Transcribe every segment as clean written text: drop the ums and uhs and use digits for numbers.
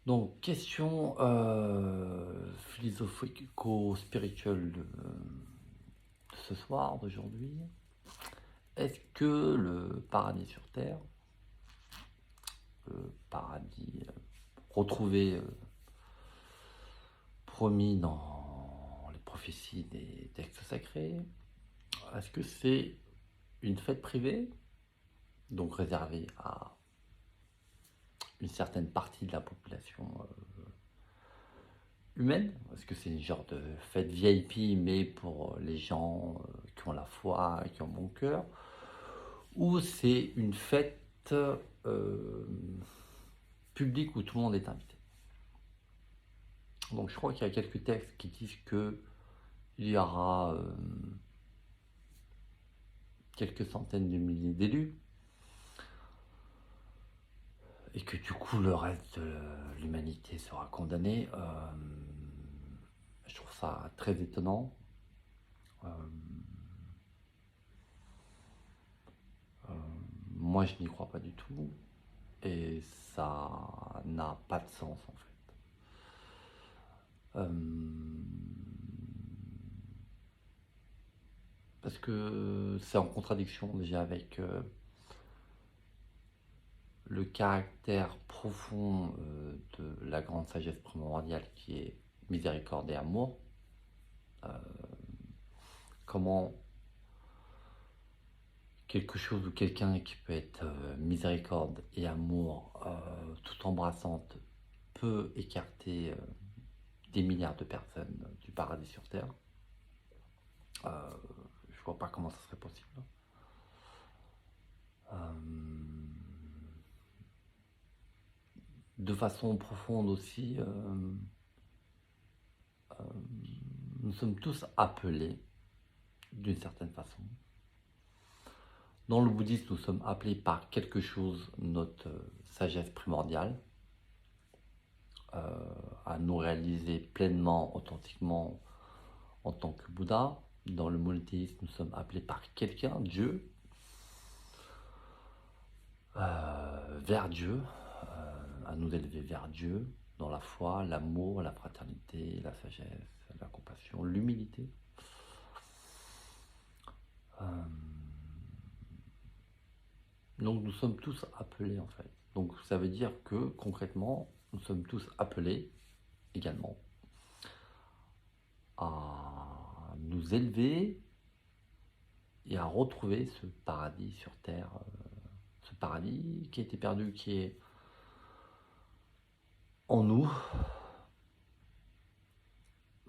Donc, question philosophico-spirituelle de ce soir, d'aujourd'hui. Est-ce que le paradis sur Terre, le paradis retrouvé, promis dans les prophéties des textes sacrés, est-ce que c'est une fête privée, donc réservée à une certaine partie de la population humaine? Est-ce que c'est une genre de fête VIP, mais pour les gens qui ont la foi et qui ont bon cœur? Ou c'est une fête publique où tout le monde est invité? Donc je crois qu'il y a quelques textes qui disent que il y aura quelques centaines de milliers d'élus, et que du coup le reste de l'humanité sera condamné. Je trouve ça très étonnant. Euh, Moi, je n'y crois pas du tout, et ça n'a pas de sens en fait. Parce que c'est en contradiction déjà avec le caractère profond de la grande sagesse primordiale qui est miséricorde et amour. Comment quelque chose ou quelqu'un qui peut être miséricorde et amour tout embrassante peut écarter des milliards de personnes du paradis sur Terre. Je vois pas comment ça serait possible. De façon profonde aussi, nous sommes tous appelés d'une certaine façon. Dans le bouddhisme, nous sommes appelés par quelque chose, notre sagesse primordiale, à nous réaliser pleinement, authentiquement en tant que Bouddha. Dans le monothéisme, nous sommes appelés par quelqu'un, Dieu, vers Dieu, à nous élever vers Dieu, dans la foi, l'amour, la fraternité, la sagesse, la compassion, l'humilité. Donc nous sommes tous appelés en fait. Donc ça veut dire que concrètement, nous sommes tous appelés également à nous élever et à retrouver ce paradis sur Terre, ce paradis qui a été perdu, qui est en nous,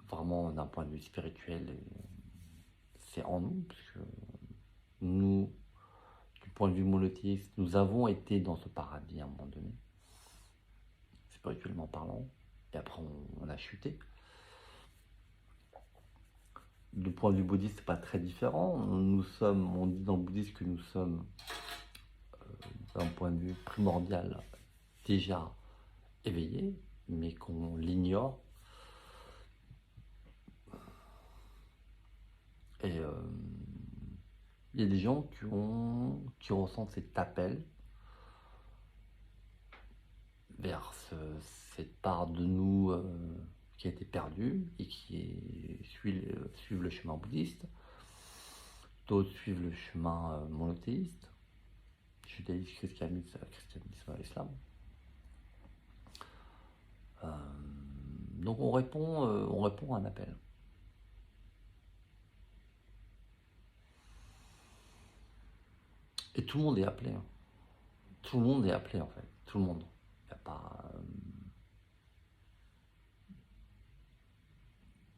vraiment d'un point de vue spirituel, c'est en nous, puisque nous, du point de vue monothéiste, nous avons été dans ce paradis à un moment donné, spirituellement parlant, et après on a chuté. Du point de vue bouddhiste, c'est pas très différent. Nous sommes, on dit dans le bouddhisme que nous sommes, d'un point de vue primordial, déjà éveillés, mais qu'on l'ignore. Et il y a des gens qui ressentent cet appel vers cette part de nous qui a été perdue et qui suivent le chemin bouddhiste. D'autres suivent le chemin monothéiste, judaïsme, christianisme, islam. Donc on répond à un appel. Et tout le monde est appelé. Hein. Tout le monde est appelé en fait. Tout le monde. Il n'y a pas...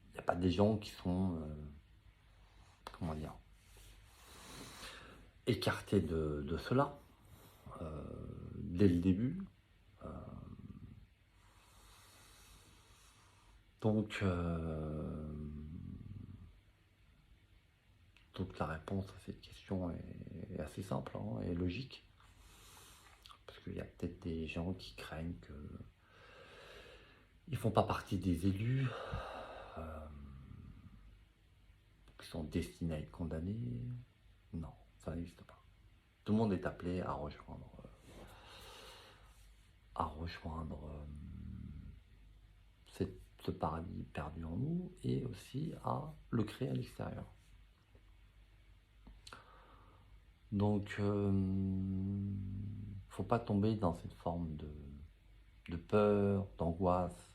Il n'y a pas des gens qui sont... comment dire, écartés de cela dès le début. Donc la réponse à cette question est assez simple hein, et logique. Parce qu'il y a peut-être des gens qui craignent que ils font pas partie des élus, qui sont destinés à être condamnés. Non, ça n'existe pas. Tout le monde est appelé à rejoindre ce paradis perdu en nous et aussi à le créer à l'extérieur. Donc, faut pas tomber dans cette forme de peur, d'angoisse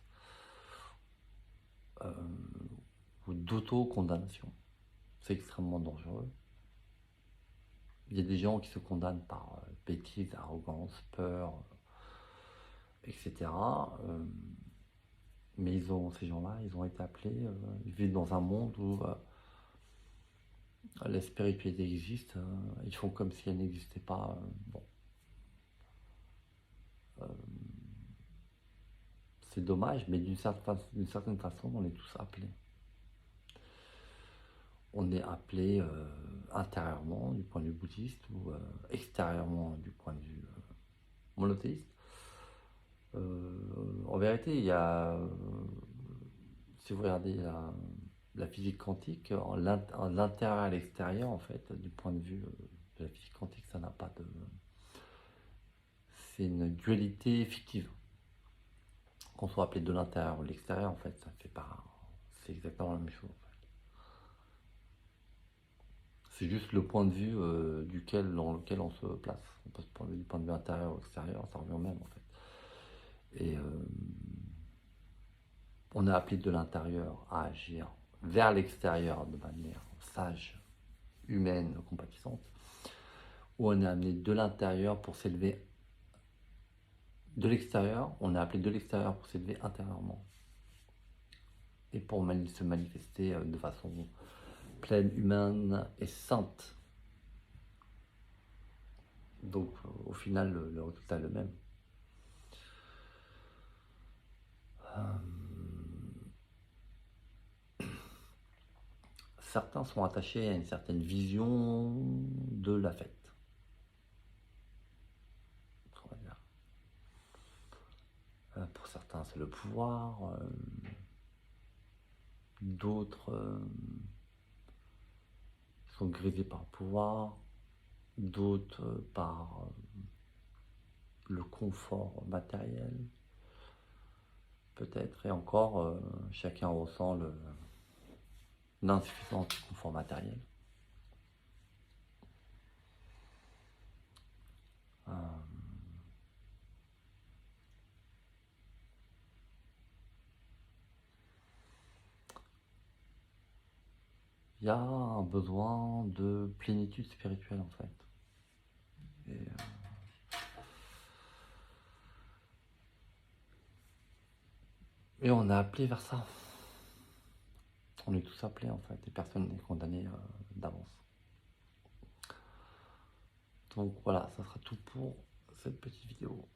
ou d'auto-condamnation. C'est extrêmement dangereux. Il y a des gens qui se condamnent par bêtise, arrogance, peur, etc. Mais ces gens-là, ils ont été appelés, ils vivent dans un monde où la spiritualité existe, ils font comme si elle n'existait pas. Bon. C'est dommage, mais d'une certaine façon, on est tous appelés. On est appelé intérieurement du point de vue bouddhiste ou extérieurement du point de vue monothéiste. En vérité, il y a, si vous regardez la physique quantique, l'intérieur à l'extérieur, en fait, du point de vue de la physique quantique, ça n'a pas de... C'est une dualité fictive. Qu'on soit appelé de l'intérieur ou de l'extérieur, en fait, ça fait pas... C'est exactement la même chose. C'est juste le point de vue dans lequel on se place. On peut se prendre du point de vue intérieur ou extérieur, ça revient au même en fait. Et on est appelé de l'intérieur à agir vers l'extérieur de manière sage, humaine, compatissante, ou on est amené de l'intérieur pour s'élever de l'extérieur, on est appelé de l'extérieur pour s'élever intérieurement. Et pour se manifester de façon pleine, humaine et sainte. Donc au final, le résultat est le même. Certains sont attachés à une certaine vision de la fête. On va dire. Pour certains, c'est le pouvoir. D'autres sont grisés par le pouvoir. D'autres par le confort matériel. Peut-être. Et encore, chacun ressent l'insuffisance du confort matériel. Il y a un besoin de plénitude spirituelle en fait. Et on est appelé vers ça. On est tous appelés en fait, et personne n'est condamné d'avance. Donc voilà, ça sera tout pour cette petite vidéo.